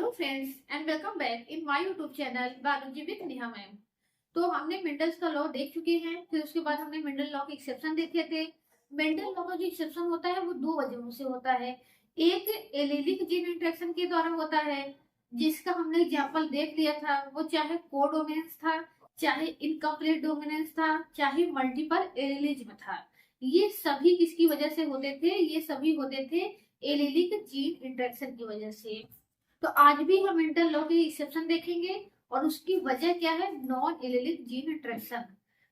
Hello friends and welcome back in my YouTube channel biology with Neha ma'am. तो हमने Mendel's का law देख चुके हैं। फिर उसके बाद हमने मेंडल लॉ के एक्सेप्शन देखे थे। मेंडल लॉ का जो एक्सेप्शन होता है वो दो वजहों से होता है। एक एलिलिक जीन इंटरेक्शन के द्वारा होता है, जिसका हमने एग्जाम्पल देख लिया था। वो चाहे कोडोमिनेंस था, चाहे इनकम्प्लीट डोमिनेंस था, चाहे मल्टीपल एलिलिज्म था। ये सभी किसकी वजह से होते थे? ये सभी होते थे एलिलिक जीन इंटरेक्शन की वजह से। तो आज भी हम इंटर लॉ के एक्सेप्शन देखेंगे और उसकी वजह क्या है, नॉन एलिलिक जीन इंटरेक्शन।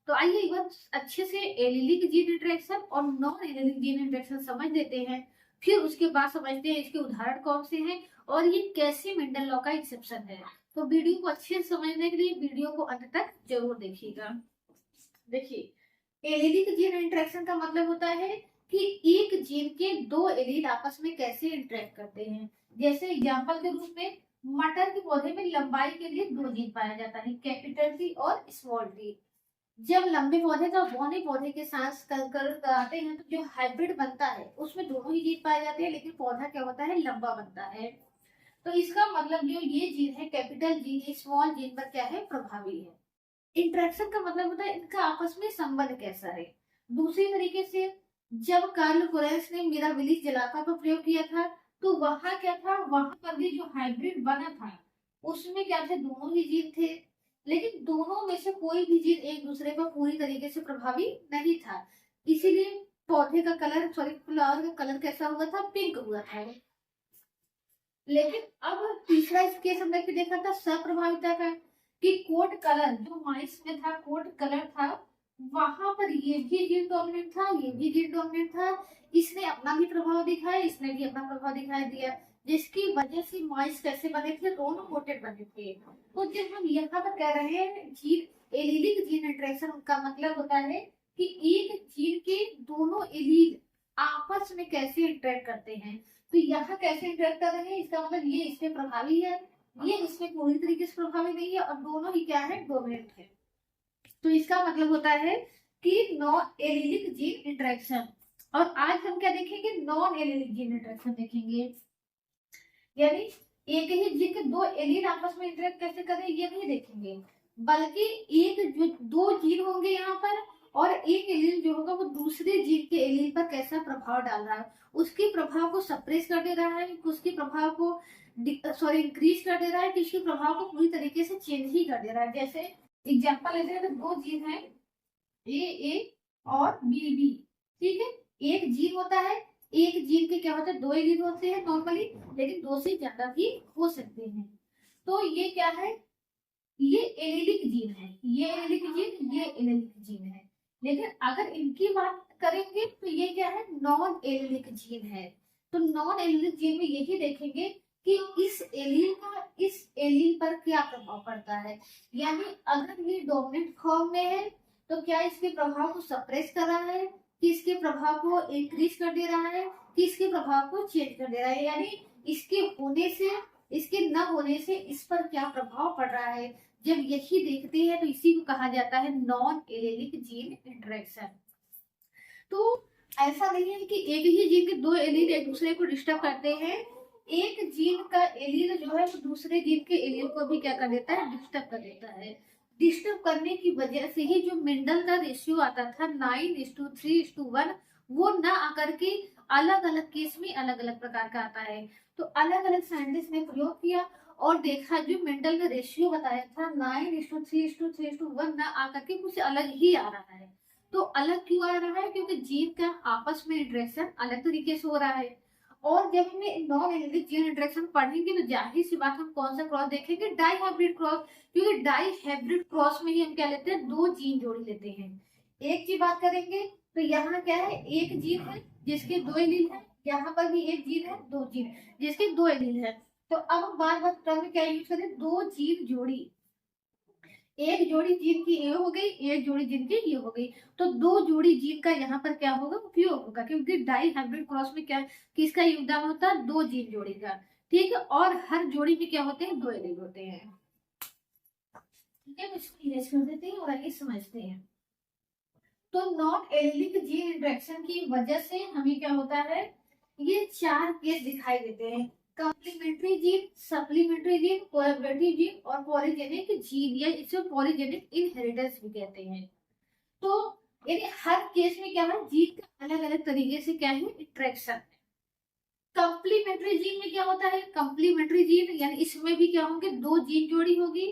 तो आइए एक बार अच्छे से एलिलिक जीन इंटरेक्शन और नॉन एलिलिक जीन इंटरेक्शन समझ लेते हैं। फिर उसके बाद समझते हैं इसके उदाहरण कौन से हैं और ये कैसे मेंडल लॉ का एक्सेप्शन है। तो वीडियो को अच्छे से समझने के लिए वीडियो को अंत तक जरूर देखिएगा। देखिए, एलिलिक जीन इंटरेक्शन का मतलब होता है कि एक जीन के दो एलील आपस में कैसे इंटरेक्ट करते हैं। जैसे एग्जांपल के रूप में मटर के पौधे में लंबाई के लिए दो जीन पाया जाता है, कैपिटल टी और स्मॉल टी। जब लंबे पौधे का बौने पौधे के साथ कराते हैं तो जो हाइब्रिड बनता है उसमें दोनों ही जीन पाए जाते हैं, लेकिन पौधा क्या होता है, लंबा बनता है। तो इसका मतलब जो ये जीन है, कैपिटल जीन स्मॉल जीन पर क्या है, प्रभावी है। इंटरेक्शन का मतलब होता है इनका आपस में संबंध कैसा है। दूसरी तरीके से जब कार्ल कोरेंस ने मिराबिलिस जलाका पर प्रयोग किया था तो वहां क्या था, वहां पर भी जो हाइब्रिड बना था उसमें क्या थे, दोनों ही जीन थे। लेकिन दोनों में से कोई भी जीन एक दूसरे पर पूरी तरीके से प्रभावी नहीं था। इसीलिए पौधे का कलर, सॉरी फ्लावर का कलर कैसा हुआ था, पिंक हुआ था। लेकिन अब तीसरा केस हमने देखा था सप्रभाविता का, कि कोट कलर जो माइस में था, कोट कलर था, वहां पर ये भी जीन डोमिनेंट था, ये भी जीन डोमिनेंट था। इसने अपना भी प्रभाव दिखाया, इसने भी अपना प्रभाव दिखाई दिया, जिसकी वजह से माइस कैसे बने थे, दोनों कोटेड बने थे। तो जब हम यहाँ पर कह रहे हैं जीन एलिलिक जीन इंटरेक्शन, का मतलब होता है कि एक जीन के दोनों एलील आपस में कैसे इंटरेक्ट करते हैं। तो यहाँ कैसे इंटरेक्ट कर रहे हैं, इसका मतलब ये इसमें प्रभावी है, ये इसमें पूरी तरीके से प्रभावी नहीं है, और दोनों ही क्या है, डोमिनेंट है। तो इसका मतलब होता है कि नॉन एलिलिक जीन इंटरेक्शन। और आज हम क्या देखेंगे, नॉन एलिलिक जीन इंटरेक्शन देखेंगे। यानी एक ही जीन के दो एलील आपस में इंटरेक्ट कैसे करें ये नहीं देखेंगे, बल्कि एक जो दो जीन होंगे यहाँ पर, और एक एलील जो होगा वो दूसरे जीन के एलील पर कैसा प्रभाव डाल रहा है, उसके प्रभाव को सप्रेस कर दे रहा है, उसके प्रभाव को इंक्रीज कर दे रहा है, कि उसके प्रभाव को पूरी तरीके से चेंज ही कर दे रहा है। जैसे एग्जाम्पल लेते हैं तो दो जीन है, ए और बी। ठीक है, एक जीन होता है, एक जीन के क्या होते हैं, दो एलील होते हैं नॉर्मली, लेकिन दो से ज्यादा भी हो सकते हैं। तो ये क्या है, ये एलिलिक जीन है, ये एलिलिक जीन, ये एलिलिक जीन है। लेकिन अगर इनकी बात करेंगे तो ये क्या है, नॉन एलिलिक जीन है। तो नॉन एलिलिक जीन में यही देखेंगे कि इस एलील का इस एलील पर क्या प्रभाव पड़ता है। यानी अगर ये डोमिनेंट फॉर्म में है तो क्या इसके प्रभाव को सप्रेस कर रहा है, कि इसके प्रभाव को इंक्रीज कर दे रहा है, कि इसके प्रभाव को चेंज कर दे रहा है। यानी इसके होने से, इसके न होने से इस पर क्या प्रभाव पड़ रहा है। जब यही देखते हैं तो इसी को कहा जाता है नॉन एलिलिक जीन इंटरेक्शन। तो ऐसा नहीं है कि एक ही जीन के दो एलील एक दूसरे को डिस्टर्ब करते हैं। एक जीन का एलील जो है वो दूसरे जीन के एलील को भी क्या कर देता है, डिस्टर्ब कर देता है। डिस्टर्ब करने की वजह से ही जो मेंडल का रेशियो आता था 9:3:1, वो ना आकर के अलग अलग केस में अलग अलग प्रकार का आता है। तो अलग अलग साइंटिस्ट ने प्रयोग किया और देखा, जो मेंडल का रेशियो बताया था 9:3:1 ना आकर के कुछ अलग ही आ रहा है। तो अलग क्यों आ रहा है, क्योंकि जीन का आपस में इंटरेक्शन अलग तरीके से हो रहा है। और जब हमें नॉन एलिलिक जीन इंटरेक्शन पढ़ेंगे तो जाहिर सी बात हम कौन सा क्रॉस देखेंगे, डाई हाइब्रिड क्रॉस। क्योंकि डाई हाइब्रिड क्रॉस में ही हम क्या लेते हैं, दो जीन जोड़ी लेते हैं। एक की बात करेंगे तो यहाँ क्या है, एक जीन है जिसके दो एलील है, यहाँ पर भी एक जीन है, दो जीन जिसके दो एलील है। तो अब बार बार टर्म में क्या यूज करें, दो जीन जोड़ी। एक जोड़ी जीन की ये हो गई, एक जोड़ी जीन की ये हो गई। तो दो जोड़ी जीन का यहाँ पर क्या होगा, उपयोग होगा, क्योंकि डाई हाइब्रिड क्रॉस में क्या, किसका योगदान होता है, दो जीन जोड़ी का। ठीक है, और हर जोड़ी में क्या होते हैं, दो एलील होते हैं। ठीक है, इसको इरेज कर देते हैं और आगे समझते हैं। तो नॉन एलिलिक जीन इंटरेक्शन की वजह से हमें क्या होता है, ये चार केस दिखाई देते हैं। Complementary gene, supplementary gene, collaborative gene और पॉलीजेनिक जीन, या इसे पॉलीजेनिक इनहेरिटेंस भी कहते हैं। तो यानी हर केस में क्या है, जीन का अलग अलग तरीके से क्या है, इंट्रैक्शन। कॉम्प्लीमेंट्री जीन में क्या होता है, कॉम्प्लीमेंट्री जीन यानी इसमें भी क्या होंगे, दो जीन जोड़ी होगी,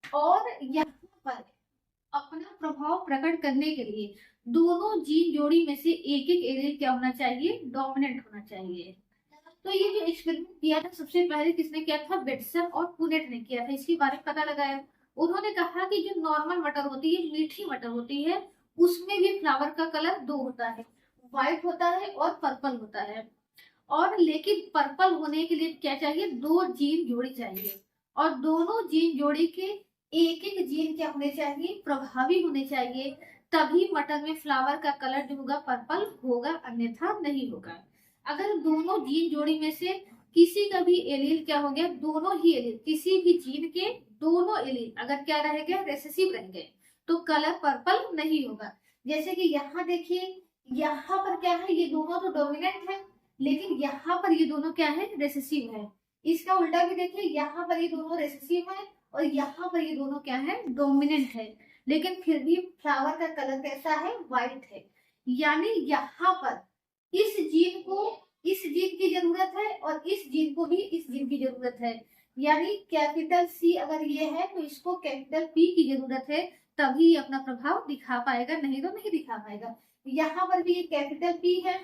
और यहाँ पर अपना प्रभाव प्रकट करने के लिए दोनों जीन जोड़ी में से एक एक एलील क्या होना चाहिए, डोमिनेंट होना चाहिए। तो ये जो एक्सपेरिमेंट किया था सबसे पहले किसने किया था, बेटसन और पुनेट ने किया था। इसके बारे में पता लगाया, उन्होंने कहा कि जो नॉर्मल मटर होती है, मीठी मटर होती है, उसमें भी फ्लावर का कलर दो होता है, व्हाइट होता है और पर्पल होता है। और लेकिन पर्पल होने के लिए क्या चाहिए, दो जीन जोड़ी चाहिए, और दोनों जीन जोड़ी के एक एक जीन क्या होने चाहिए, प्रभावी होने चाहिए, तभी मटर में फ्लावर का कलर जो होगा पर्पल होगा, अन्यथा नहीं होगा। अगर दोनों जीन जोड़ी में से किसी का भी एलील क्या हो गया, दोनों ही एलील किसी भी जीन के दोनों एलील अगर क्या रह गए, रेसेसिव रह गए, तो कलर पर्पल नहीं होगा। जैसे कि यहाँ देखिए, यहाँ पर क्या है, ये दोनों तो डोमिनेंट है, लेकिन यहाँ पर ये दोनों क्या है, रेसेसिव है। इसका उल्टा भी देखिए, यहाँ पर ये दोनों रेसेसिव है और यहाँ पर ये दोनों क्या है, डोमिनेंट है, लेकिन फिर भी फ्लावर का कलर कैसा है, व्हाइट है। यानी यहाँ पर इस जीन को इस जीन की जरूरत है और इस जीन को भी इस जीन की जरूरत है। यानी कैपिटल सी अगर ये है तो इसको कैपिटल पी की जरूरत है, तभी अपना प्रभाव दिखा पाएगा, नहीं तो नहीं दिखा पाएगा। यहाँ पर भी ये कैपिटल पी है,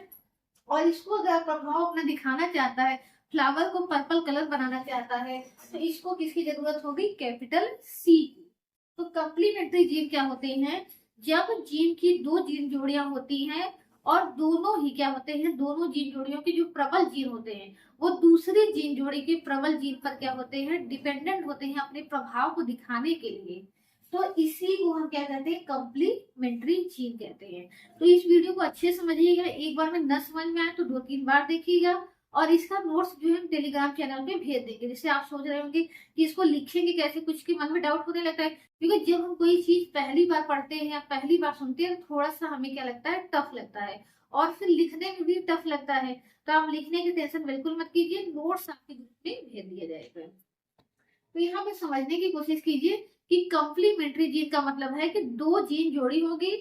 और इसको अगर प्रभाव अपना दिखाना चाहता है, फ्लावर को पर्पल कलर बनाना चाहता है, तो इसको किसकी जरूरत होगी, कैपिटल सी की। तो कॉम्प्लीमेंट्री जीन क्या होते हैं, जब जीन की दो जीन जोड़ियां होती हैं और दोनों ही क्या होते हैं, दोनों जीन जोड़ियों के जो प्रबल जीन होते हैं वो दूसरी जीन जोड़ी के प्रबल जीन पर क्या होते हैं, डिपेंडेंट होते हैं अपने प्रभाव को दिखाने के लिए। तो इसी को हम क्या कहते हैं, कॉम्प्लीमेंट्री जीन कहते हैं। तो इस वीडियो को अच्छे से समझिएगा, एक बार में न समझ में आए तो दो तीन बार देखिएगा, और इसका नोट्स जो है हम टेलीग्राम चैनल पे भेज देंगे। जिससे आप सोच रहे होंगे कि इसको लिखेंगे कैसे, कुछ के मन में डाउट होने लगता है, क्योंकि जब हम कोई चीज पहली बार पढ़ते हैं या पहली बार सुनते हैं तो थोड़ा सा हमें क्या लगता है, टफ लगता है, और फिर लिखने में भी टफ लगता है। तो आप लिखने की टेंशन बिल्कुल मत कीजिए, नोट्स आपके ग्रुप में भेज दिया जाएगा। तो यहाँ पे समझने की कोशिश कीजिए कि कॉम्प्लीमेंट्री जीन का मतलब है कि दो जीन जोड़ी होगी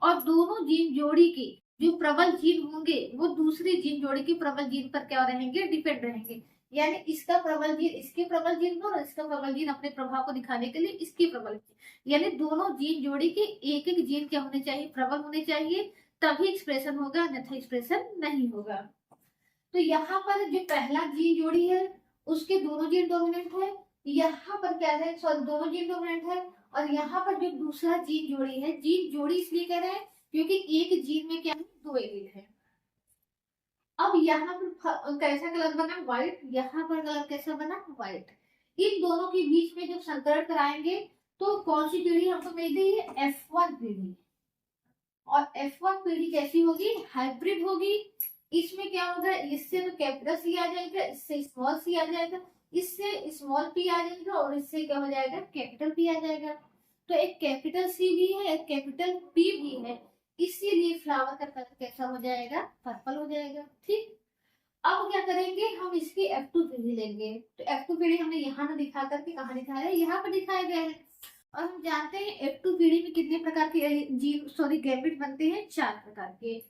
और दोनों जीन जोड़ी की जो प्रबल जीन होंगे वो दूसरी जीन जोड़ी की प्रबल जीन पर क्या रहेंगे, डिपेंड रहेंगे। यानी इसका प्रबल जीन इसके प्रबल जीन पर और इसका प्रबल जीन अपने प्रभाव को दिखाने के लिए इसकी प्रबल जीन, यानी दोनों जीन जोड़ी के एक एक जीन क्या होने चाहिए, प्रबल होने चाहिए, तभी एक्सप्रेशन होगा, अन्यथा एक्सप्रेशन नहीं होगा। तो यहाँ पर जो पहला जीन जोड़ी है उसके दोनों जीन डोमिनेंट है, यहाँ पर क्या है, सॉरी दोनों जीन डोमिनेंट है, और यहाँ पर जो दूसरा जीन जोड़ी है, जीन जोड़ी इसलिए कह रहे हैं क्योंकि एक जीन में क्या है, दो एलील है। अब यहाँ पर कैसा कलर बना, व्हाइट, यहाँ पर कलर कैसा बना, व्हाइट। इन दोनों के बीच में जब संकरण कराएंगे तो कौन सी पीढ़ी हमको मिल गई है, F1 पीढ़ी। और F1 पीढ़ी कैसी होगी, हाइब्रिड होगी। इसमें क्या होगा, इससे तो कैपिटल सी आ जाएगा, इससे स्मॉल सी आ जाएगा, इससे स्मॉल पी आ जाएगा, और इससे क्या हो जाएगा, कैपिटल पी आ जाएगा। तो एक कैपिटल सी भी है, एक कैपिटल पी भी है, इसीलिए फ्लावर का कलर कैसा हो जाएगा, पर्पल हो जाएगा। ठीक, अब क्या करेंगे, हम इसकी F2 पीढ़ी लेंगे। तो F2 पीढ़ी हमने यहाँ ना दिखा करके कहाँ दिखाया है, यहाँ पर दिखाया गया है। और हम जानते हैं F2 पीढ़ी में कितने प्रकार के जीन सॉरी गैमेट बनते हैं, चार प्रकार के।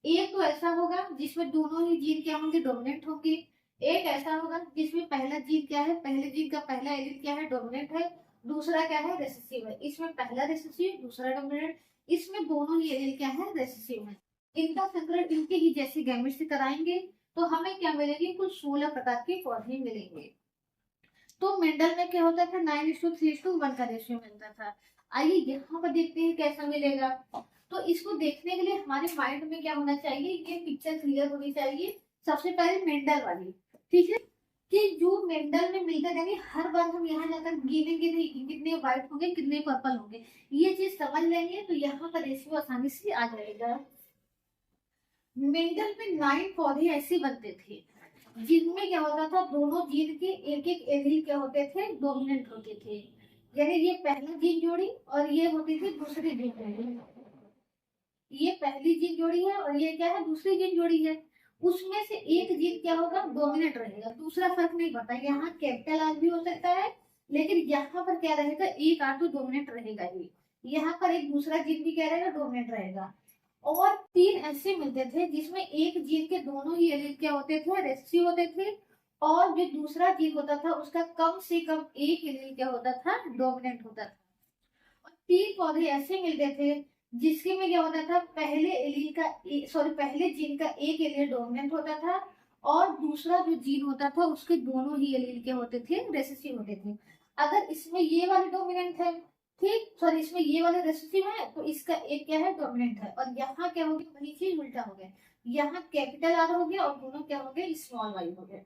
एक तो ऐसा होगा जिसमें दोनों ही जीन क्या होंगे, डोमिनेंट होंगे। एक ऐसा होगा जिसमें पहला जीन क्या है, पहले जीन का पहला एलील क्या है, डोमिनेंट है, दूसरा क्या है, रेसेसिव है। इसमें पहला रेसेसिव, दूसरा डोमिनेंट, इसमें दोनों ही एलील क्या है, रेसेसिव है। इनका संकरण इनके ही जैसे गैमेट से कराएंगे तो हमें क्या मिलेगी, कुछ 16 प्रकार के पौधे मिलेंगे। तो मेंडल में क्या होता था, 9:3:1 का रेशियो मिलता था। आइए यहाँ पर देखते हैं कैसा मिलेगा। तो इसको देखने के लिए हमारे माइंड में क्या होना चाहिए, ये पिक्चर क्लियर होनी चाहिए। सबसे पहले मेंडल वाली, ठीक है, कि जो मेंडल में मिलता है, यानी हर बार हम यहाँ जाकर गिनेंगे नहीं कि कितने व्हाइट होंगे कितने पर्पल होंगे, ये चीज समझ लेंगे तो यहाँ पर रेशियो आसानी से आ जाएगा। मेंडल में 9 पौधे ऐसे बनते थे जिनमें क्या होता था, दोनों जीन के एक एक एलील क्या होते थे, डोमिनेंट होते थे। यानी ये पहली जीन जोड़ी और ये होती थी दूसरी जीन जोड़ी। ये पहली जीन जोड़ी है और ये क्या है, दूसरी जीन जोड़ी है। उसमें से एक जीन क्या होगा, डोमिनेंट रहेगा, दूसरा फर्क नहीं पड़ता। यहाँ कैपिटल आर भी हो सकता है, लेकिन यहाँ पर क्या रहेगा, एक आर तो डोमिनेंट रहेगा ही, यहाँ पर एक दूसरा जीन भी क्या रहेगा, डोमिनेंट रहेगा। और तीन ऐसे मिलते थे जिसमें एक जीन के दोनों ही एलील क्या होते थे, रेसेसिव होते थे, और जो दूसरा जीन होता था उसका कम से कम एक एलील क्या होता था, डोमिनेंट होता था। और तीन पौधे ऐसे मिलते थे जिसके में क्या होता था, पहले एलील का पहले जीन का एक एलील डोमिनेंट होता था, और दूसरा जो जीन होता था उसके दोनों ही एलील क्या होते थे, रेसेसिव होते थे। अगर इसमें ये वाले डोमिनेंट है, ठीक, सॉरी इसमें ये वाले रेसेसिव है, तो इसका एक क्या है, डोमिनेंट है। और यहाँ क्या हो गया, वही चीज उल्टा हो गया, यहाँ कैपिटल आर हो गया और दोनों क्या हो गए, स्मॉल वाई हो गए।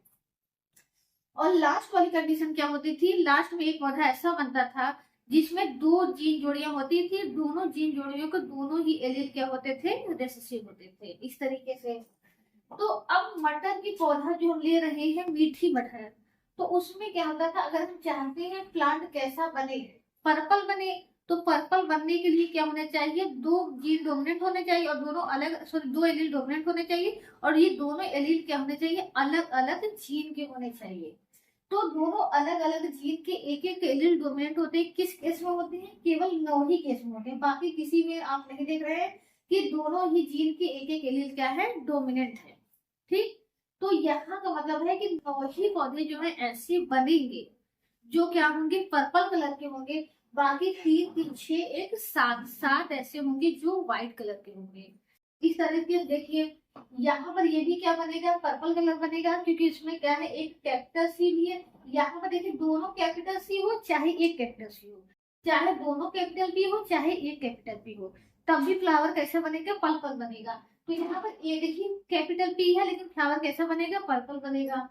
और लास्ट वाली कंडीशन क्या होती थी, लास्ट में एक पौधा ऐसा बनता था जिसमें दो जीन जोड़ियां होती थी, दोनों जीन जोड़ियों को दोनों ही एलील क्या होते थे, रेसेसिव होते थे, इस तरीके से। तो अब मटर की पौधा जो हम ले रहे हैं, मीठी मटर, तो उसमें क्या होता था, अगर हम चाहते हैं प्लांट कैसा बने, पर्पल बने, तो पर्पल बनने के लिए क्या होना चाहिए, दो जीन डोमिनेंट होने चाहिए और दोनों अलग, सॉरी दो एलील डोमिनेंट होने चाहिए, और ये दोनों एलील क्या होने चाहिए, अलग अलग जीन के होने चाहिए। तो दोनों अलग अलग जीन के एक एक एलील डोमिनेंट होते हैं, किस केस में होते हैं, केवल 9 ही केस में होते हैं, बाकी किसी में आप नहीं देख रहे हैं कि दोनों ही जीन के एक एक एलील क्या है, डोमिनेंट है, ठीक। तो यहाँ का मतलब है कि 9 ही पौधे जो है ऐसे बनेंगे जो क्या होंगे, पर्पल कलर के होंगे, बाकी 3 3 6 एक 7 7 ऐसे होंगे जो व्हाइट कलर के होंगे। इस तरीके से देखिए, यहाँ पर ये भी क्या बनेगा, पर्पल कलर बनेगा, क्योंकि इसमें क्या है, एक कैपिटल सी भी है। यहाँ पर देखिए, दोनों कैपिटल सी हो चाहे एक कैपिटल सी हो, चाहे दोनों कैपिटल भी हो चाहे एक कैपिटल भी हो, तब भी फ्लावर कैसा बनेगा, पर्पल बनेगा। तो यहाँ पर एक ही कैपिटल पी है, लेकिन फ्लावर कैसा बनेगा, पर्पल बनेगा।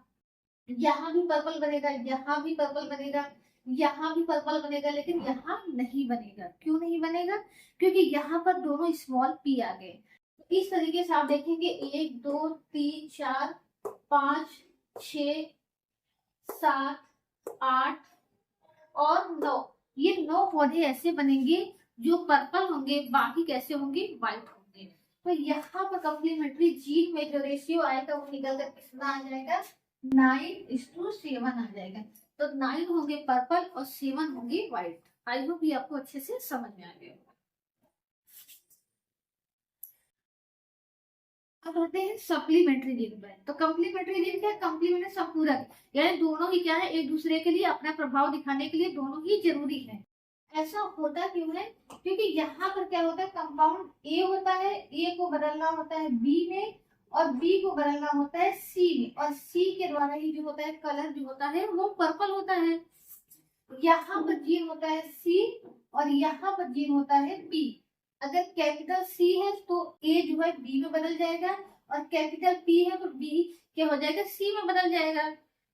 यहाँ भी पर्पल बनेगा, यहाँ भी पर्पल बनेगा, यहाँ भी पर्पल बनेगा, लेकिन यहाँ नहीं बनेगा। क्यों नहीं बनेगा, क्योंकि यहाँ पर दोनों स्मॉल पी आ गए। तो इस तरीके से आप देखेंगे 1 2 3 4 5 6 7 8 और 9, ये 9 पौधे ऐसे बनेंगे जो पर्पल होंगे, बाकी कैसे होंगे, व्हाइट होंगे। तो यहाँ पर कम्प्लीमेंट्री जीन में जो रेशियो आएगा वो निकल कर कितना आ जाएगा, 9:7 आ जाएगा। तो 9 होंगे पर्पल और 7 होंगे व्हाइट। आई होप ये आपको अच्छे से समझ में आ गया। अब आते हैं सप्लीमेंट्री जीन पर। तो कम्प्लीमेंट्री जीन क्या है, कम्प्लीमेंट्री संपूरक, यानी दोनों ही क्या है, एक दूसरे के लिए अपना प्रभाव दिखाने के लिए दोनों ही जरूरी है। ऐसा होता क्यों है, क्योंकि यहाँ पर क्या होता है, कंपाउंड ए होता है, ए को बदलना होता है बी में, और बी को बदलना होता है सी में, और सी के द्वारा ही जो होता है कलर जो होता है वो पर्पल होता है। यहाँ पर जीन होता है सी और यहाँ पर जीन होता है बी। अगर कैपिटल सी है तो ए जो है बी में बदल जाएगा, और कैपिटल पी है तो बी क्या हो जाएगा, सी में बदल जाएगा।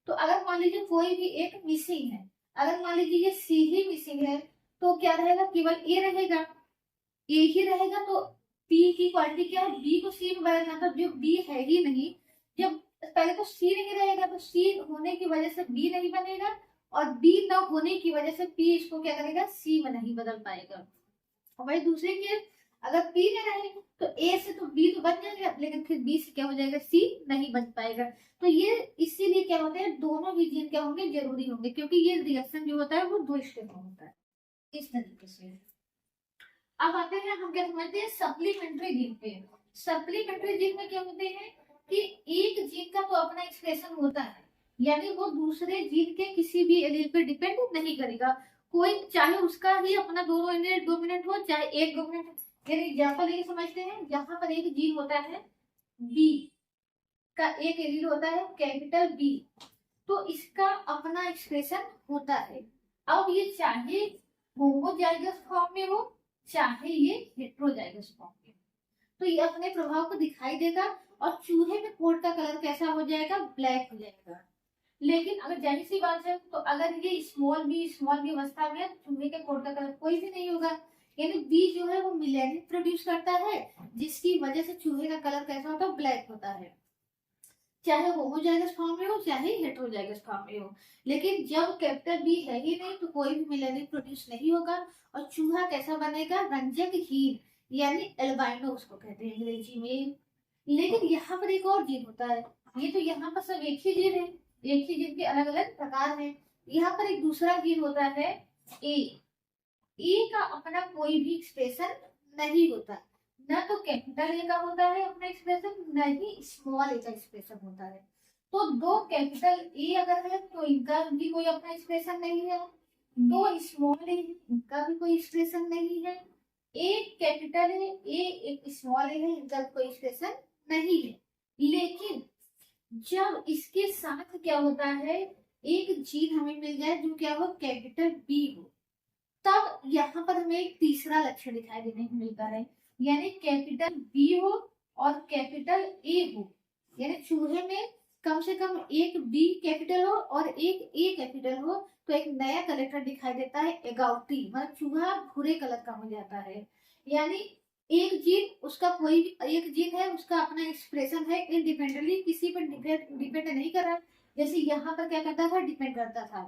तो अगर मान लीजिए कोई भी एक मिसिंग है, अगर मान लीजिए ये सी ही मिसिंग है, तो क्या रहेगा, केवल ए रहेगा, ए ही रहेगा। तो पी की क्वालिटी क्या है, बी को सी में बदलना, तो जो बी है ही नहीं, जब पहले तो सी नहीं रहेगा तो सी होने की वजह से बी नहीं बनेगा, और बी न होने की वजह से पी इसको क्या करेगा, सी में नहीं बदल पाएगा। और वही दूसरे केस, अगर पी में रहे तो ए से तो बी तो बन जाएगा, लेकिन फिर बी से क्या हो जाएगा, सी नहीं बन पाएगा। तो ये इसीलिए क्या होते हैं, दोनों ही जीन क्या होंगे, जरूरी होंगे, क्योंकि ये रिएक्शन जो होता है वो 2 स्टेप में होता है, इस तरीके से। अब आते हैं, हम क्या समझते हैं, सप्लीमेंट्री जीन पे। सप्लीमेंट्री जीन में क्या होते हैं कि एक जीन का तो अपना एक्सप्रेशन होता है, यानी वो दूसरे जीन के किसी भी एलील पे डिपेंड नहीं करेगा। कोई चाहे उसका ही अपना दोनों एलील डोमिनेंट हो, चाहे एक डोमिनेंट। यानी एग्जाम्पल ये समझते हैं, जहां पर एक जीन होता है बी का एक एलील होता है कैपिटल बी, तो इसका अपना एक्सप्रेशन होता है। अब ये चाहे होमोजाइगस फॉर्म में हो चाहे ये हेट्रोजाइगस फॉर्म में, तो ये अपने प्रभाव को दिखाई देगा, और चूहे में कोट का कलर कैसा हो जाएगा, ब्लैक हो जाएगा। लेकिन अगर जाहिर सी बात है, तो अगर ये स्मॉल बी अवस्था में, चूहे के कोट का कलर कोई भी नहीं होगा, यानी बी जो है वो मिलेनिन प्रोड्यूस करता है, जिसकी वजह से चूहे का कलर कैसा होता है, ब्लैक होता है, चाहे होमोजाइगस फॉर्म में हो चाहे हेट्रोजाइगस फॉर्म में हो। लेकिन जब कैपिटल बी है ही नहीं, तो कोई भी मिलेनिन प्रोड्यूस नहीं होगा, और चूहा कैसा बनेगा, रंजकहीन, यानी एल्बाइनो उसको कहते हैं अंग्रेजी में। लेकिन यहाँ पर एक और जीन होता है। ये तो यहाँ पर सब एक ही जीन है, एक ही जीन के अलग अलग प्रकार हैं। यहाँ पर एक दूसरा जीन होता है ए। ए का अपना कोई भी एक्सप्रेशन नहीं होता, ना तो कैपिटल ए का होता है अपना एक्सप्रेशन, न ही स्मॉल ए का एक्सप्रेशन होता है। तो दो कैपिटल ए अगर है तो इनका भी कोई अपना एक्सप्रेशन नहीं है, दो स्मॉल ए इनका भी कोई एक्सप्रेशन नहीं है, एक कैपिटल है ए एक स्मॉल ए है, इनका कोई एक्सप्रेशन नहीं है। लेकिन जब इसके साथ क्या होता है, एक जीन हमें मिल जाए जो क्या हो, कैपिटल बी हो, तब यहाँ पर हमें एक तीसरा लक्षण दिखाई देने को मिलता है, यानी कैपिटल बी हो और कैपिटल ए हो। यानी चूहे में कम से कम एक बी कैपिटल हो और एक ए कैपिटल हो, तो एक नया कलेक्टर दिखाई देता है, एगाउटी, मतलब चूहा भूरे कलर का हो जाता है। यानी एक जीन, उसका कोई भी एक जीन है, उसका अपना एक्सप्रेशन है, इंडिपेंडेंटली किसी पर डिपेंड नहीं कर रहा, जैसे यहाँ पर क्या करता था, डिपेंड करता था।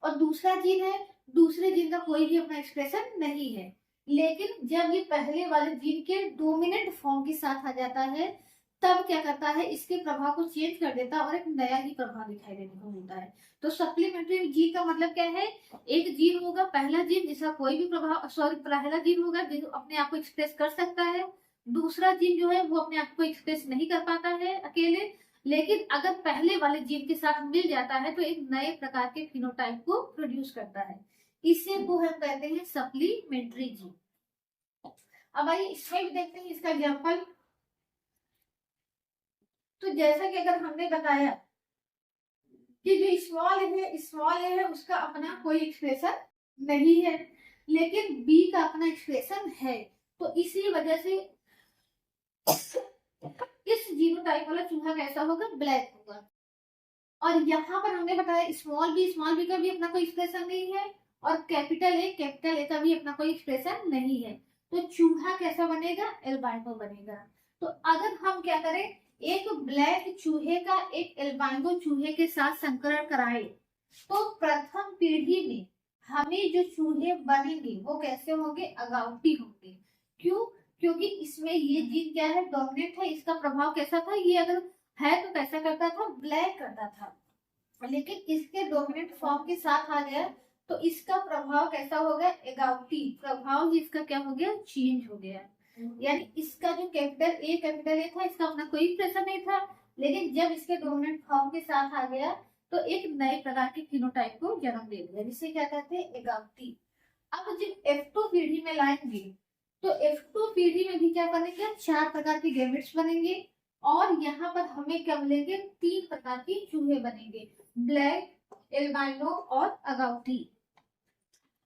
और दूसरा जीन है, दूसरे जीन का कोई भी अपना एक्सप्रेशन नहीं है। लेकिन जब ये पहले वाले जीन के डोमिनेंट फॉर्म के साथ आ जाता है, तब क्या करता है, इसके प्रभाव को चेंज कर देता है और एक नया ही प्रभाव दिखाई देने को मिलता है। तो सप्लीमेंट्री जीन का मतलब क्या है, एक जीन होगा, पहला जीन जिसका कोई भी प्रभाव, सॉरी पहला जीन होगा जो अपने आप को एक्सप्रेस कर सकता है, दूसरा जीन जो है वो अपने आप को एक्सप्रेस नहीं कर पाता है अकेले, लेकिन अगर पहले वाले जीन के साथ मिल जाता है तो एक नए प्रकार के फिनोटाइप को प्रोड्यूस करता है। इसे को हम कहते हैं सप्लीमेंट्री जीन। अब आइए इसमें भी देखते हैं इसका एग्जांपल। तो जैसा कि अगर हमने बताया कि जो स्मॉल ए है उसका अपना कोई एक्सप्रेशन नहीं है, लेकिन बी का अपना एक्सप्रेशन है, तो इसी वजह से इस जीनोटाइप वाला चूहा कैसा होगा, ब्लैक होगा। और यहाँ पर हमने बताया स्मॉल बी का भी अपना कोई एक्सप्रेशन नहीं है, और कैपिटल ए का भी अपना कोई एक्सप्रेशन नहीं है, तो चूहा कैसा बनेगा, एल्बाइनो बनेगा। तो अगर हम क्या करें, एक ब्लैक चूहे का एक एल्बाइनो चूहे के साथ संकरण कराए, तो प्रथम पीढ़ी में हमें जो चूहे बनेंगे वो कैसे होंगे, अगाउटी होंगे। क्यों, क्योंकि इसमें ये जीन क्या है, डोमिनेंट है, इसका प्रभाव कैसा था, ये अगर है तो कैसा करता था, ब्लैक करता था, लेकिन इसके डोमिनेंट फॉर्म के साथ आ गया तो इसका प्रभाव कैसा हो गया, एगाउटी, प्रभाव जिसका क्या हो गया, चेंज हो गया। यानी इसका जो कैपिटल ए था, इसका अपना कोई एक्सप्रेशन नहीं था, लेकिन जब इसके डोमिनेंट फॉर्म के साथ आ गया तो एक नए प्रकार के फिनोटाइप को जन्म दे दिया, जिसे क्या कहते हैं, एगाउटी। अब जब F2 पीढ़ी में लाएंगे तो F2 पीढ़ी में भी क्या बनेंगे, 4 प्रकार के गैमेट्स बनेंगे, और यहाँ पर हमें क्या मिलेंगे, 3 प्रकार के चूहे बनेंगे, ब्लैक, एल्बाइनो और अगाउटी।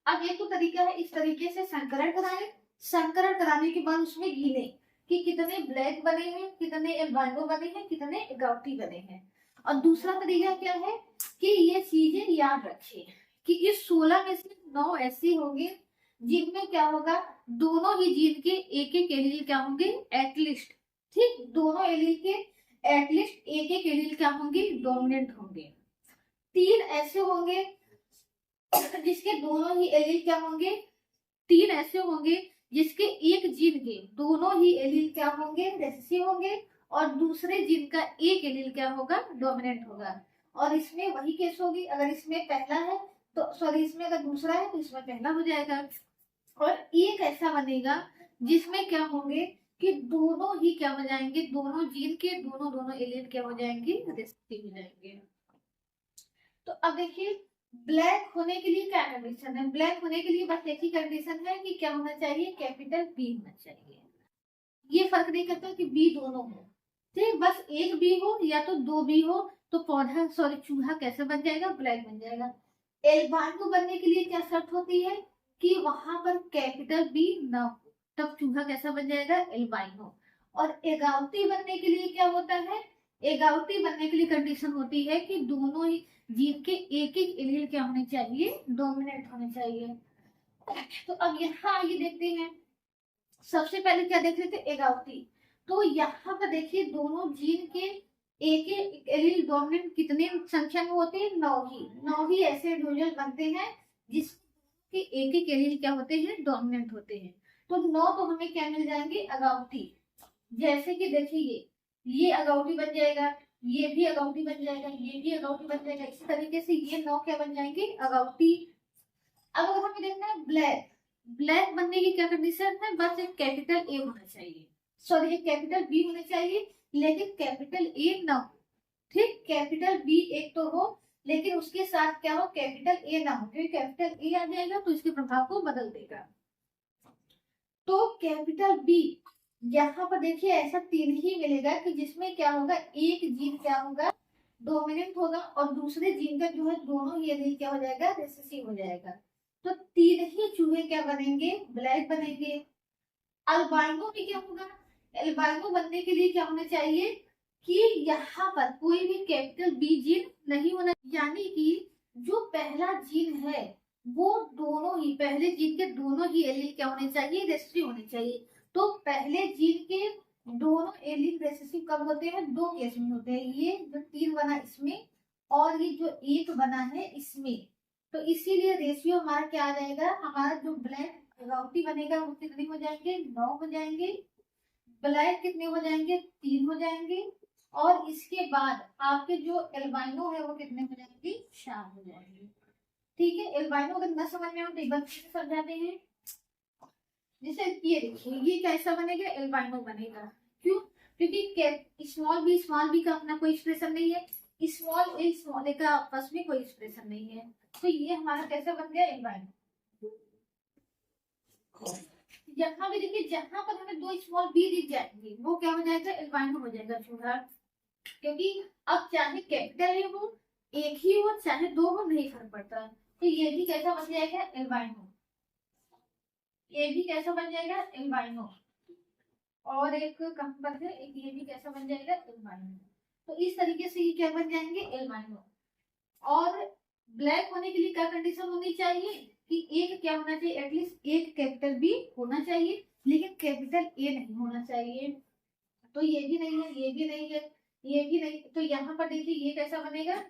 अब एक तो तरीका है, इस तरीके से संकरण कराएं, संकरण कराने के बाद उसमें गिने कि कितने ब्लैक बने हैं, कितने एल्बाइनो बने हैं, कितने अगाउटी बने हैं। और दूसरा तरीका क्या है कि ये चीजें याद रखें कि इस 16 में से 9 ऐसे होंगे जिनमें क्या होगा, दोनों ही जीन के एक एक एलील क्या होंगे, एटलीस्ट, ठीक, दोनों एलील के एटलीस्ट एक एक एलील क्या होंगे, डोमिनेंट होंगे। 3 ऐसे होंगे जिसके दोनों ही एलील क्या होंगे, 3 ऐसे होंगे जिसके एक जीन के दोनों ही एलील क्या होंगे, रेसेसिव होंगे, और दूसरे जीन का एक एलील क्या होगा, डोमिनेंट होगा। और इसमें वही केस होगी, अगर इसमें पहला है तो सॉरी, इसमें अगर दूसरा है तो इसमें पहला हो जाएगा। और एक ऐसा बनेगा जिसमें क्या होंगे कि दोनों ही क्या हो जाएंगे, दोनों जीन के दोनों एलील क्या हो जाएंगे, रेसेसिव हो जाएंगे। तो अब देखिए ब्लैक होने के लिए क्या कंडीशन है, ब्लैक होने के लिए बस एक ही कंडीशन है कि क्या होना चाहिए, कैपिटल बी होना चाहिए। ये फर्क नहीं करता कि बी दोनों हो, ठीक, बस एक बी हो या तो 2 बी हो, तो पौधा सॉरी चूहा कैसे बन जाएगा, ब्लैक बन जाएगा। एल्बाइनो बनने के लिए क्या शर्त होती है कि वहां पर कैपिटल बी ना हो, तब चूहा कैसा बन जाएगा, एल्बाइनो। और एगाउटी बनने के लिए क्या होता है, एगाउटी बनने के लिए कंडीशन होती है कि दोनों ही जीन के एक एक एलील क्या होने चाहिए, डोमिनेंट होने चाहिए। तो अब यहाँ आइए देखते हैं, सबसे पहले क्या देख रहे थे, एगाउटी। तो यहाँ पर देखिए दोनों जीन के एक एक एलील डोमिनेंट कितने संख्या में होते हैं, 9 ही ऐसे इंडिविजुअल बनते हैं जिसके एक एक एलील क्या होते हैं, डोमिनेंट होते हैं। तो 9 तो हमें क्या मिल जाएंगे, अगाउटी। जैसे कि देखिए ये अगौटी बन जाएगा, ये भी अगौटी बन जाएगा, ये भी अगौटी बन जाएगा। इसी तरीके से ये 9 क्या बन जाएंगे, अगौटी। अब अगर हमें देखना है ब्लैक, ब्लैक बनने की क्या कंडीशन है, बस एक कैपिटल ए होना चाहिए, सॉरी एक कैपिटल बी होना चाहिए, लेकिन कैपिटल ए ना हो। ठीक, कैपिटल बी एक तो हो, लेकिन उसके साथ क्या हो, कैपिटल ए ना हो, क्योंकि कैपिटल ए आ जाएगा तो इसके प्रभाव को बदल देगा। तो कैपिटल बी, यहाँ पर देखिए ऐसा 3 ही मिलेगा कि जिसमें क्या होगा, एक जीन क्या होगा, डोमिनेंट होगा, और दूसरे जीन का जो है दोनों ही एलील क्या हो जाएगा, रिसेसिव हो जाएगा। तो 3 ही चूहे क्या बनेंगे, ब्लैक बनेंगे। अल्बाइनो में क्या होगा, अल्बाइनो बनने के लिए क्या होना चाहिए कि यहाँ पर कोई भी कैपिटल बी जीन नहीं होना, यानी कि जो पहला जीन है वो दोनों ही, पहले जीन के दोनों ही एलील क्या होने चाहिए, रेसेसिव होने चाहिए। तो पहले जीन के दोनों एलील रेसेसिव कब होते हैं, 2 केस में होते हैं, ये जो 3 बना इसमें और ये जो 1 बना है इसमें। तो इसीलिए रेशियो हमारा क्या आ जाएगा, हमारा जो ब्लैक राउटी बनेगा वो कितने हो जाएंगे, 9 हो जाएंगे। ब्लैक कितने हो जाएंगे, 3 हो जाएंगे। और इसके बाद आपके जो एल्बाइनो है वो कितने हो जाएंगे, 4 हो जाएंगे। ठीक है, एल्बाइनो अगर न समझ में हो तो एक बार फिर से समझाते हैं। जैसे ये देखिए ये कैसा बनेगा, एल्बाइनो बनेगा। क्यों, क्योंकि स्मॉल बी का अपना कोई एक्सप्रेशन नहीं है, स्मॉल ए का आपस में कोई एक्सप्रेशन नहीं है, तो ये हमारा कैसा बन गया, एल्बाइनो। यहाँ भी देखिए जहां पर हमें 2 स्मॉल बी दिख जाएंगे वो क्या हो जाएगा, एल्बाइनो हो जाएगा चूहा। क्योंकि अब चाहे कैपिटल ए हो, एक ही हो, चाहे 2 हो, नहीं फर्क पड़ता। तो ये भी कैसा बन जाएगा, एल्बाइनो। ये भी कैसा बन जाएगा, एल्बाइनो। और एक कहां पर है, एक ये भी कैसा बन जाएगा, एल्बाइनो। तो इस तरीके से ये क्या बन जाएंगे, एल्बाइनो। और ब्लैक होने के लिए क्या कंडीशन होनी चाहिए कि एक क्या होना चाहिए, एटलीस्ट एक कैपिटल बी होना चाहिए, लेकिन कैपिटल ए नहीं होना चाहिए। तो ये भी नहीं है, ये भी नहीं है, ये भी नहीं। तो यहाँ पर देखिए ये कैसा बनेगा,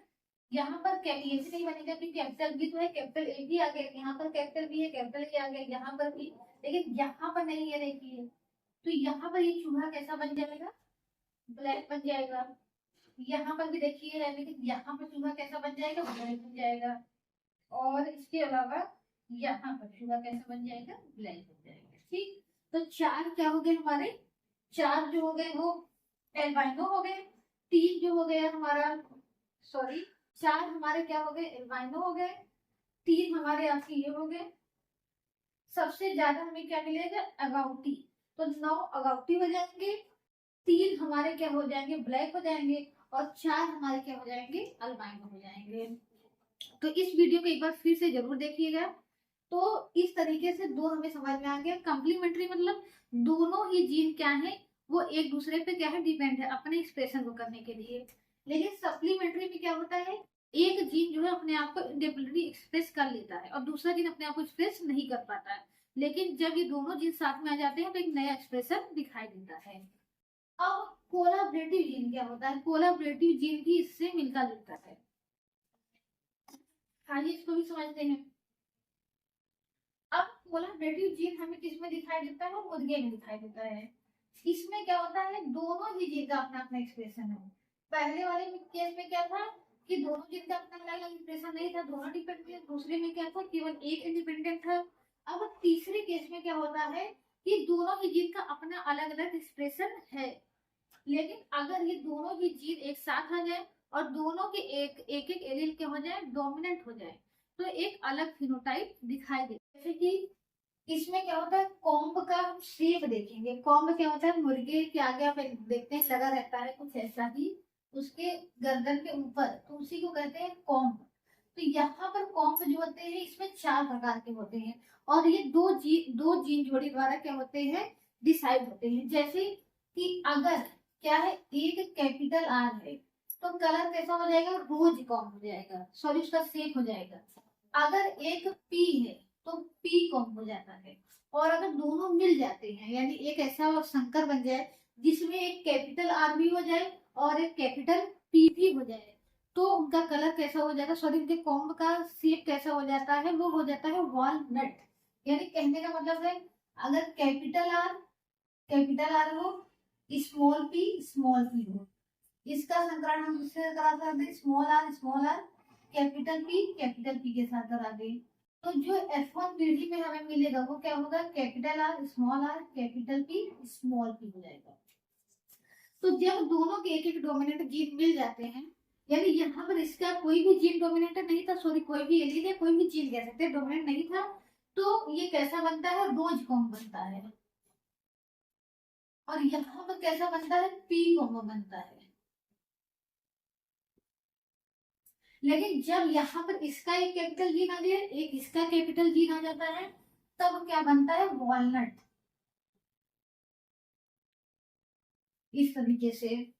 यहाँ पर ये भी नहीं बनेगा क्योंकि कैपिटल बी तो है, कैपिटल ए भी आ गया, यहाँ पर कैपिटल बी है, कैपिटल ए आ गया, यहाँ पर भी, लेकिन यहाँ पर नहीं है देखिए। तो यहाँ पर ये चूहा कैसा बन जाएगा, ब्लैक बन जाएगा। यहाँ पर भी देखिए है, लेकिन यहाँ पर चूहा कैसा बन जाएगा, ब्लैक बन जाएगा। और इसके अलावा यहाँ पर चूहा कैसा बन जाएगा, ब्लैक बन जाएगा। ठीक, तो 4 क्या हो गए हमारे, 4 जो हो गए वो एल्बाइनो हो गए, 3 जो हो गया हमारा, सॉरी 4 हमारे क्या हो गए, एल्बाइनो हो गए, 3 हमारे आपके ये हो गए। सबसे ज्यादा हमें क्या मिलेगा, अगाउटी। तो 9 अगाउटी हो जाएंगे, 3 हमारे क्या हो जाएंगे, ब्लैक हो जाएंगे, और 4 हमारे क्या हो जाएंगे, अल्बाइनो हो जाएंगे। तो इस वीडियो को एक बार फिर से जरूर देखिएगा। तो इस तरीके से 2 हमें समझ में आ गया। कम्प्लीमेंट्री मतलब दोनों ही जीन क्या है, वो एक दूसरे पे क्या है, डिपेंड है अपने एक्सप्रेशन को करने के लिए। लेकिन सप्लीमेंट्री में क्या होता है, एक जीन जो है अपने आप को इंडिपेंडेंटली एक्सप्रेस कर लेता है और दूसरा जीन अपने आप को एक्सप्रेस नहीं कर पाता है। लेकिन जब ये दोनों जीन साथ में आ जाते हैं तो एक नया एक्सप्रेशन दिखाई देता है। अब कोलाबरेटिव जीन क्या होता है, कोलाबरेटिव जीन भी इससे मिलता जुलता है। आइए इसको भी समझते हैं। अब कोलाबरेटिव जीन हमें किस में दिखाई देता है, मुर्गे में दिखाई देता है। इसमें क्या होता है, दोनों ही जीन का अपना अपना एक्सप्रेशन है। पहले वाले केस में क्या था कि दोनों जीन का अपना अलग अलग एक्सप्रेशन नहीं था, दोनों डिपेंडेंट। दूसरे में क्या था, केवल एक इंडिपेंडेंट था। अब तीसरे केस में क्या होता है कि दोनों ही जीन का अपना अलग अलग एक्सप्रेशन है, लेकिन अगर ये दोनों ही जीन एक साथ आ जाए और दोनों के एक एक एलील के हो जाए, डोमिनेंट हो जाए, तो एक अलग फिनोटाइप दिखाई दे। जैसे कि इसमें क्या होता है, कॉम्ब का हम शेप देखेंगे। कॉम्ब क्या होता है, मुर्गे के आगे आप देखते हैं लगा रहता है कुछ ऐसा ही उसके गर्दन के ऊपर, तो उसी को कहते हैं कॉम्ब। तो यहाँ पर कॉम्ब जो होते हैं इसमें 4 प्रकार के होते हैं, और ये दो जीन जोड़ी द्वारा क्या होते हैं, डिसाइड होते हैं। जैसे कि अगर क्या है, एक कैपिटल आर है तो कलर कैसा हो जाएगा, रोज कॉम्ब हो जाएगा, सॉरी उसका शेप हो जाएगा। अगर एक पी है तो पी कॉम्ब हो जाता है। और अगर दोनों मिल जाते हैं, यानी एक ऐसा संकर बन जाए जिसमें एक कैपिटल आर भी हो जाए और एक कैपिटल पी भी हो जाए, तो उनका कलर कैसा हो जाता है, सॉरी उनके कॉम्ब का शेप कैसा हो जाता है, वो हो जाता है वॉलनट। यानी कहने का मतलब है, अगर कैपिटल आर हो, स्मॉल पी हो, इसका संकरण हम किससे करा सकते हैं, स्मॉल आर कैपिटल पी के साथ करा दें। तो जो F1 पीढ़ी में हमें मिलेगा वो क्या होगा, capital R capital P small P हो जाएगा। तो जब दोनों के एक एक डोमिनेंट जीन मिल जाते हैं, यानी यहाँ पर इसका कोई भी जीन डोमिनेंट नहीं था, सॉरी कोई भी एलील है, कोई भी जीन कह सकते हैं डोमिनेंट नहीं था, तो ये कैसा बनता है, रोज कॉम बनता है। और यहाँ पर कैसा बनता है, पी कॉम बनता है। लेकिन जब यहाँ पर इसका एक कैपिटल जीन आ गया, एक इसका कैपिटल जीन आ जाता है, तब क्या बनता है, वॉलनट। इस तरीके से।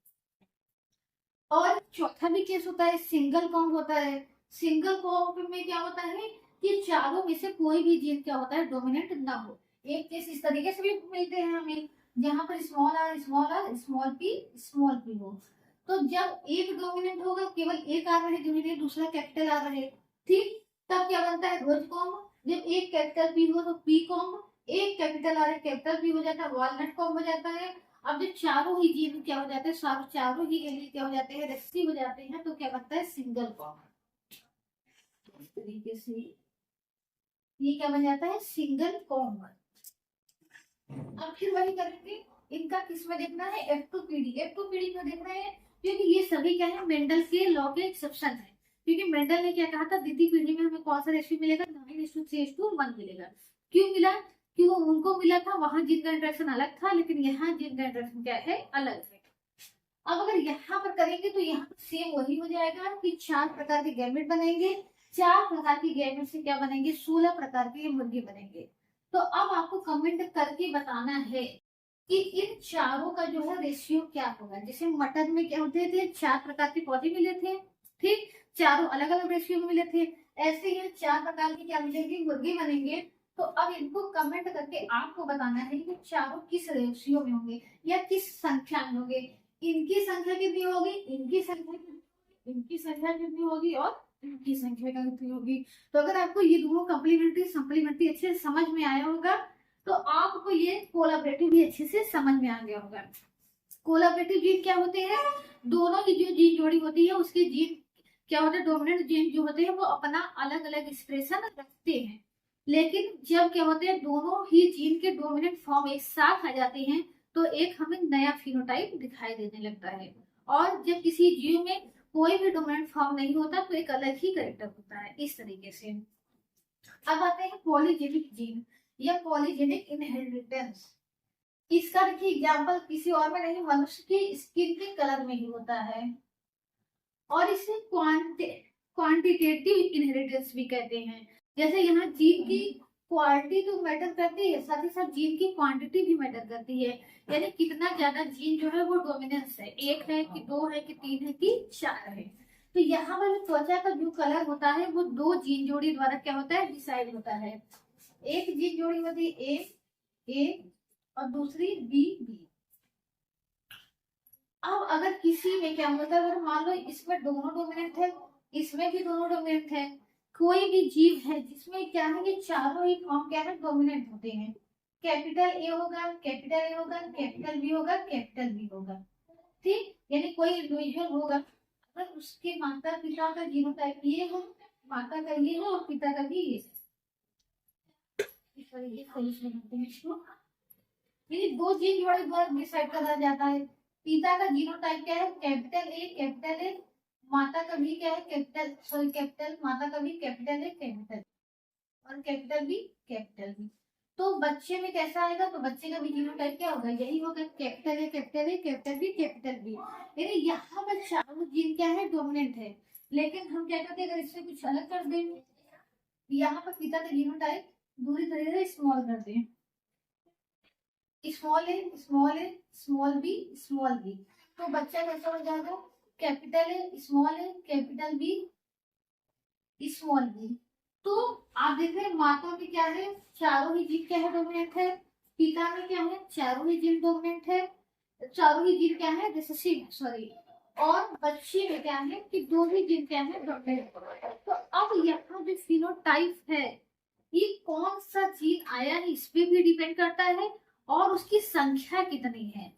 और चौथा भी केस होता है, सिंगल कॉम्ब होता है। सिंगल कॉम्ब में क्या होता है कि चारों में से कोई भी जीन क्या होता है, डोमिनेंट ना हो। एक केस इस तरीके से भी मिलते हैं हमें, जहां पर स्मॉल पी हो। तो जब एक डोमिनेंट होगा, केवल एक आ रहे डोमिनेंट, दूसरा कैपिटल आ रहे, ठीक, तब क्या बनता है, रोज कॉम्ब। जब एक कैपिटल पी हो तो पी कॉम्ब, एक कैपिटल आ रहे कैपिटल पी हो जाता है, वॉलनट कॉम्ब हो जाता है। अब जब चारों ही जीन क्या हो जाते हैं, चारों ही एलील क्या हो जाते हैं, रेसिसिव हो जाते हैं, तो क्या बनता है, सिंगल कॉम्ब। इस तरीके से ये क्या बन जाता है, सिंगल कॉम्ब। अब फिर वही करेंगे, इनका किस में देखना है, F2 पीढ़ी में देखना है, क्योंकि ये सभी क्या है, मेंडल के लॉ के एक्सेप्शन है। क्योंकि मेंडल ने क्या कहा था, द्वितीय पीढ़ी में हमें कौन सा रेशियो मिलेगा, 9:3:1 मिलेगा। क्यों मिला, क्यों उनको मिला था, वहां जीन का इंटरेक्शन अलग था, लेकिन यहाँ जीन का इंटरेक्शन क्या है, अलग है। अब अगर यहाँ पर करेंगे तो यहाँ सेम वही हो जाएगा कि 4 प्रकार के गैमेट बनेंगे, 4 प्रकार के गैमेट से क्या बनेंगे, 16 प्रकार के मुर्गे बनेंगे। तो अब आपको कमेंट करके बताना है कि इन चारों का जो है रेशियो क्या होगा। जैसे मटन में क्या होते थे, 4 प्रकार के पौधे मिले थे, ठीक, चारों अलग अलग रेशियो में मिले थे, ऐसे ही 4 प्रकार के क्या मिलेंगे, मुर्गे बनेंगे। तो अब इनको कमेंट करके आपको बताना है कि चारों किस रेशियो में होंगे या किस संख्या में होंगे। इनकी संख्या कितनी होगी, इनकी संख्या कितनी होगी और इनकी संख्या कितनी होगी। तो अगर आपको ये दोनों कम्प्लीमेंट्री सप्लीमेंट्री अच्छे से समझ में आया होगा, तो आपको ये कोलैबोरेटिव भी अच्छे से समझ में आ गया होगा। कोलैबोरेटिव जीन क्या होते हैं, दोनों की जो जीन जोड़ी होती है उसके जीन क्या होते हैं, डोमिनेंट जीन जो होते हैं वो अपना अलग अलग एक्सप्रेशन रखते हैं। लेकिन जब क्या होते हैं, दोनों ही जीन के डोमिनेंट फॉर्म एक साथ आ जाते हैं, तो एक हमें नया फिनोटाइप दिखाई देने लगता है। और जब किसी जीव में कोई भी डोमिनेंट फॉर्म नहीं होता, तो एक अलग ही कैरेक्टर होता है। इस तरीके से अब आते हैं पॉलीजेनिक जीन या पॉलीजेनिक इनहेरिटेंस। इसका देखिए एग्जाम्पल किसी और में नहीं, मनुष्य की स्किन के कलर में ही होता है। और इसे क्वांटिटेटिव इनहेरिटेंस भी कहते हैं। जैसे यहाँ जीन की क्वालिटी तो मैटर करती है, साथ ही साथ जीन की क्वांटिटी भी मैटर करती है। यानी कितना ज्यादा जीन जो है वो डोमिनेंस है, 1 है कि 2 है कि 3 है कि 4 है। तो यहाँ पर त्वचा का जो कलर होता है वो 2 जीन जोड़ी द्वारा क्या होता है, डिसाइड होता है। एक जीन जोड़ी होती है ए और दूसरी बी। अब अगर किसी में क्या होता है, अगर मान लो इसमें दोनों डोमिनेंट है, इसमें भी दोनों डोमिनेंट है, कोई भी जीव है जिसमें क्या है कि चारों ही फॉर्म क्या है, डोमिनेंट होते हैं। कैपिटल ए होगा, कैपिटल बी होगा, कैपिटल बी होगा, ठीक। यानी कोई इंडिविजुअल होगा, अगर उसके माता पिता का जीनोटाइप ये हो, माता का ये हो और पिता का भी ये, इस तरीके से यानी 2 जीन जोड़े द्वारा डिसाइड करा जाता है। पिता का जीनोटाइप क्या है, कैपिटल ए, माता का भी क्या है, कैपिटल, माता का भी कैपिटल ए और कैपिटल बी। तो बच्चे में कैसा आएगा, तो बच्चे का भी जीनोटाइप क्या होगा, यही होगा, कैपिटल कैपिटल बी। यानी यहाँ पर चारों जीन क्या है, डोमिनेंट है। लेकिन हम क्या करते हैं, अगर इससे कुछ अलग कर दें, यहाँ पर पिता का जीनोटाइप दूसरी तरीके से स्मॉल कर दें, स्मॉल बी, तो बच्चा कैसा हो जाएगा, capital A, capital B, small B. तो आप देख रहे हैं माता में क्या है, चारों ही जीन क्या है, डोमिनेंट है। पिता में क्या है, चारों ही जीन डोमिनेंट है, चारों ही जीन क्या है, रिसेसिव, सॉरी। और बच्चे में क्या है कि 2 ही जीन क्या है, डोमिनेंट। तो अब यहाँ जो फिनोटाइप है, ये कौन सा जीन आया है इस पे भी डिपेंड करता है और उसकी संख्या कितनी है।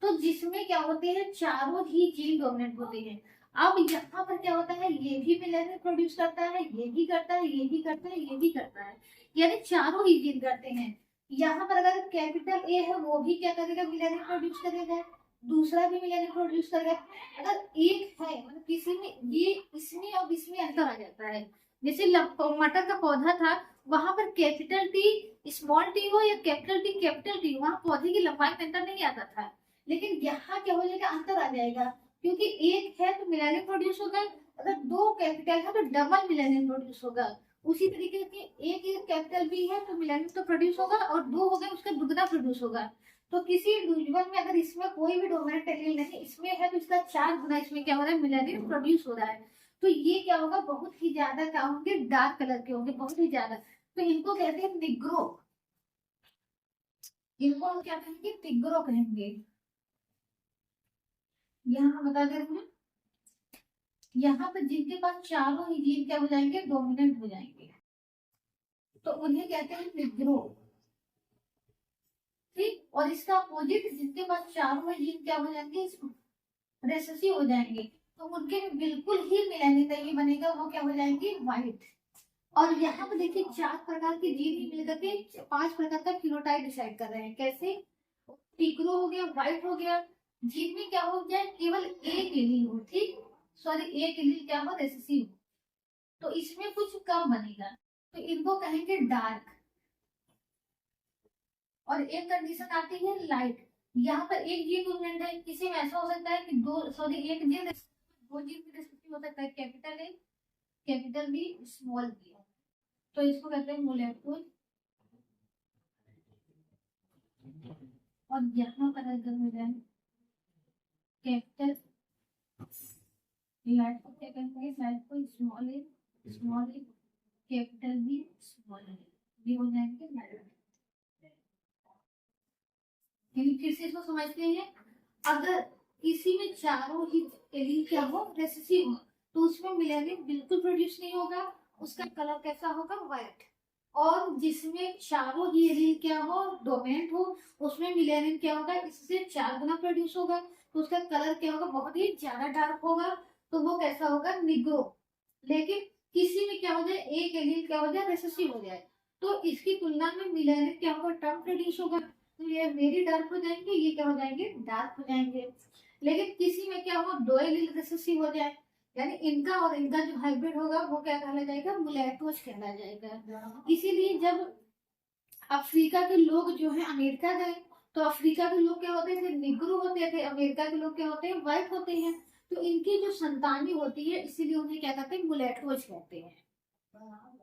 तो जिसमें क्या होते हैं, चारों ही जीन डोमिनेंट होते हैं। अब यहाँ पर क्या होता है, ये भी मिलेनियन प्रोड्यूस करता है, ये भी करता है, ये भी करता है, ये भी करता है, यानी चारों ही जीन करते हैं। यहाँ पर अगर कैपिटल ए है वो भी क्या करेगा, मिलेनियन प्रोड्यूस करेगा, दूसरा भी मिलेनियन प्रोड्यूस करेगा। अगर एक है मतलब किसी में ये इसमें और इसमें अंतर आ जाता है, जैसे मटर का पौधा था, वहां पर कैपिटल टी स्मॉल टी हो या कैपिटल टी कैपिटल टी, वहां पौधे की लंबाई में अंतर नहीं आता था। लेकिन यहाँ क्या हो जाएगा, अंतर आ जाएगा, क्योंकि एक है तो मिलेनियन प्रोड्यूस होगा, अगर दो कैपिटल है तो डबल मिलेनियन प्रोड्यूस होगा। उसी तरीके से एक कैपिटल बी है तो मिलेनियम तो प्रोड्यूस होगा, और दो हो गए उसका दुगना प्रोड्यूस होगा। तो किसी इंडिविजुअल में अगर इसमें कोई भी डोमिनेंट एलील नहीं इसमें है तो इसका 4 गुना इसमें क्या हो रहा है, मिलेनियम प्रोड्यूस हो रहा है। तो ये क्या होगा, बहुत ही ज्यादा क्या होंगे, डार्क कलर के होंगे, बहुत ही ज्यादा। तो इनको कहते हैं निग्रो, इनको हम क्या कहेंगे, निग्रो कहेंगे। यहाँ हम बता दे रहे हैं, यहाँ पर जिनके पास चारों ही जीन क्या हो जाएंगे, डोमिनेंट हो जाएंगे, तो उन्हें कहते हैं निग्रो। ठीक, और इसका अपोजिट जिनके पास चारों ही जीन क्या हो जाएंगे, रेसेसिव हो जाएंगे, तो उनके में बिल्कुल ही मिलेनियन नहीं बनेगा, वो क्या हो जाएंगे, व्हाइट। और यहाँ पर देखिए 4 प्रकार के जीन ही मिलकर के 5 प्रकार का फिनोटाइप डिसाइड कर रहे हैं। कैसे, टिग्रो हो गया, व्हाइट हो गया, जीन में क्या हो जाए, केवल एक एलील हो, ठीक, सॉरी एक एलील क्या हो, रेसेसिव हो, तो इसमें कुछ कम बनेगा, तो इनको कहेंगे डार्क। और एक कंडीशन आती है लाइट, यहाँ पर एक जीन डोमिनेंट है, किसी में ऐसा हो सकता है कि दो सॉरी एक जीन दो जीन की रेसिपी हो सकता है, capital A capital B small B, तो इसको कहते हैं मोलेक्यूल। और यहाँ पर अगर हो जाए कैपिटल लाइट को क्या कहेंगे, लाइट को स्मॉल ए कैपिटल बी स्मॉल ए, ये हो जाएंगे लाइट। फिर से इसको समझते हैं, अगर किसी में चारों ही एलील क्या हो, रेसेसिव हो, तो उसमें मिलेनियम बिल्कुल प्रोड्यूस नहीं होगा, उसका कलर कैसा होगा, व्हाइट। और जिसमें चारों ही एलील क्या हो, डोमिनेंट हो, उसमें मिलेनियम क्या होगा, इससे 4 गुना प्रोड्यूस होगा, तो उसका कलर क्या होगा, बहुत ही ज्यादा डार्क होगा, तो वो कैसा होगा, निग्रो। लेकिन किसी में क्या हो जाए, एक एलील क्या हो जाए, रेसेसिव हो जाए, तो इसकी तुलना में मिलेनियम क्या होगा, कम प्रोड्यूस होगा, तो ये मेरी डार्क हो जाएंगे, ये क्या हो जाएंगे, डार्क हो जाएंगे। लेकिन किसी में क्या हो, दो एलील रेसेसिव हो जाए, यानी इनका और इनका जो हाइब्रिड होगा वो क्या कहला जाएगा, मुलेटोज कहला जाएगा। इसीलिए जब अफ्रीका के लोग जो है अमेरिका गए, तो अफ्रीका के लोग क्या होते थे, निग्रो होते थे, अमेरिका के लोग क्या होते हैं, व्हाइट होते हैं, तो इनकी जो संतानें होती है इसीलिए उन्हें क्या कहते हैं, मुलेटोज कहते हैं।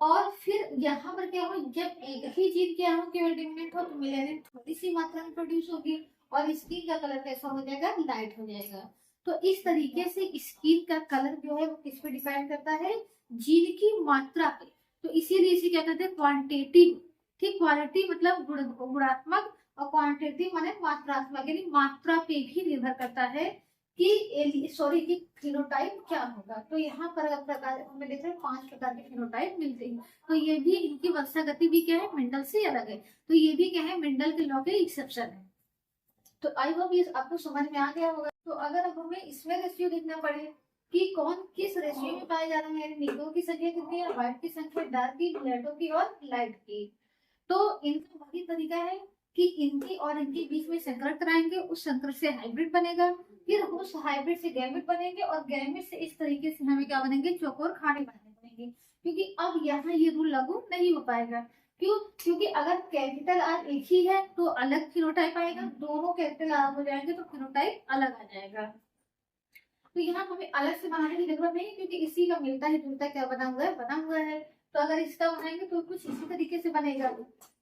और फिर यहाँ पर क्या हो, जब एक ही जीन क्या हो, केवल डोमिनेंट हो, तो मिलेनियम थोड़ी सी मात्रा में प्रोड्यूस होगी, और स्किन का कलर कैसा हो जाएगा, लाइट हो जाएगा। तो इस तरीके से स्किन का कलर जो है वो किस पे डिपेंड करता है, जीन की मात्रा पे। तो इसीलिए इसे क्या कहते हैं, क्वांटिटेटिव। ठीक, क्वालिटी मतलब गुणात्मक, और क्वांटिटेटिव माने मात्रात्मक, यानी मात्रा पे भी निर्भर करता है कि सॉरी कि फिनोटाइप क्या होगा। तो यहाँ पर प्रकार हमें देख रहे हैं 5 प्रकार के फिनोटाइप मिलते हैं, तो ये भी इनकी वंशागति भी क्या है, मेंडल से अलग है, तो ये भी क्या है, मेंडल के लॉ के एक्सेप्शन है। तो आई होप ये आपको समझ में आ गया होगा। तो अगर अब हमें इसमें रेशियो देखना पड़े कि कौन किस रेशियो में पाया जा रहा है, निग्रो की संख्या कितनी है, व्हाइट की संख्या, डार्क की, मुलेटो की और लाइट की, तो इनका वही तरीका है कि इनकी और इनके बीच में संकर कराएंगे, उस संकर से हाइब्रिड बनेगा, फिर उस हाइब्रिड से गैमेट बनेंगे, और गैमेट से इस तरीके से हमें क्या बनेंगे, चौकोर खाने बनेंगे। क्योंकि अब यहाँ ये रूल लागू नहीं हो पाएगा, क्यों, क्योंकि अगर कैपिटल आर एक ही है तो अलग फिनोटाइप आएगा, दोनों कैपिटल आर हो जाएंगे तो फिनोटाइप अलग आ जाएगा। तो यहाँ हमें अलग से बनाने की जरूरत नहीं, क्योंकि इसी का मिलता है जुलता क्या बना हुआ है। तो अगर इसका बनाएंगे तो कुछ इसी तरीके से बनेगा।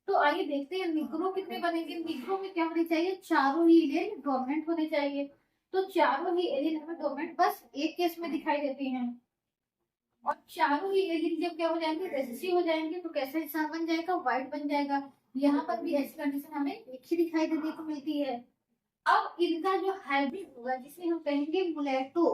तो आइए देखते हैं निग्रो कितने बनेंगे। निग्रो में क्या होने चाहिए, चारों ही एलियन डोमिनेंट होने चाहिए, तो चारों ही एलियन हमें डोमिनेंट बस एक केस में दिखाई देते हैं, और चारों ही एलियन जब क्या हो जाएंगे, रेसेसिव हो जाएंगे, तो कैसा इंसान बन जाएगा, व्हाइट बन जाएगा। यहाँ पर भी ऐसी कंडीशन हमें एक ही दिखाई देने को मिलती है। अब इनका जो हाइब्रिड होगा जिसे हम कहेंगे मुलेटो,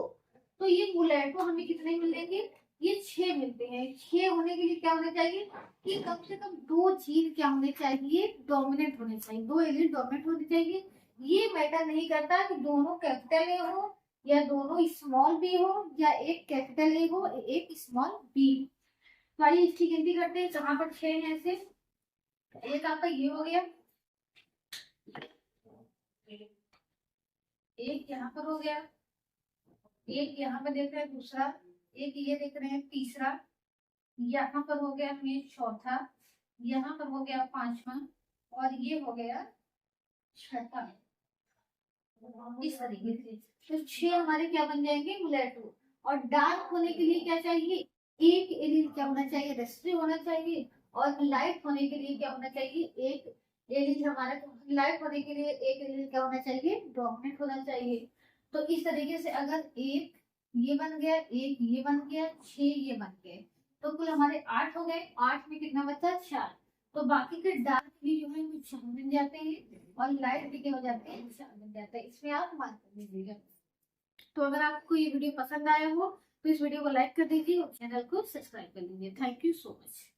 तो ये मुलेटो हमें कितने मिलेंगे, ये 6 मिलते हैं। 6 होने के लिए क्या होना चाहिए कि कम से कम 2 जीन क्या होने चाहिए, डोमिनेंट होने चाहिए, 2 एलियन डोमिनेंट होने चाहिए, ये मैटर नहीं करता कि दोनों कैपिटल ए हो या दोनों स्मॉल बी हो या एक कैपिटल ए हो एक स्मॉल बी। तो आइए इसकी गिनती करते हैं। कहाँ पर 6 है सिर्फ। एक आपका ये हो गया, एक यहाँ पर हो गया, एक यहाँ पर देख रहे हैं दूसरा, एक ये देख रहे हैं तीसरा, यहाँ पर हो गया हमें चौथा, यहाँ पर हो गया पांचवा और ये हो गया छठा। इस तरीके से तो 6 हमारे क्या बन जाएंगे, मुलेटो। और डार्क होने के लिए क्या चाहिए, एक एलिल क्या होना चाहिए, रेस्ट्रिव होना चाहिए। और लाइट होने के लिए क्या होना चाहिए, एक एलिल हमारा, लाइट होने के लिए एक एलिल क्या होना चाहिए, डोमिनेंट होना चाहिए। तो इस तरीके से अगर एक ये बन गया, एक ये बन गया, 6 ये बन गए, तो कुल हमारे 8 हो गए। 8 में कितना बचा, 4। तो बाकी के डार्क भी जो है वो 4 बन जाते हैं और लाइट भी क्या हो जाते हैं, 4 बन जाते हैं। इसमें आप मार्क कर दीजिएगा। तो अगर आपको ये वीडियो पसंद आया हो तो इस वीडियो को लाइक कर दीजिए और चैनल को सब्सक्राइब कर लीजिए। Thank you so much.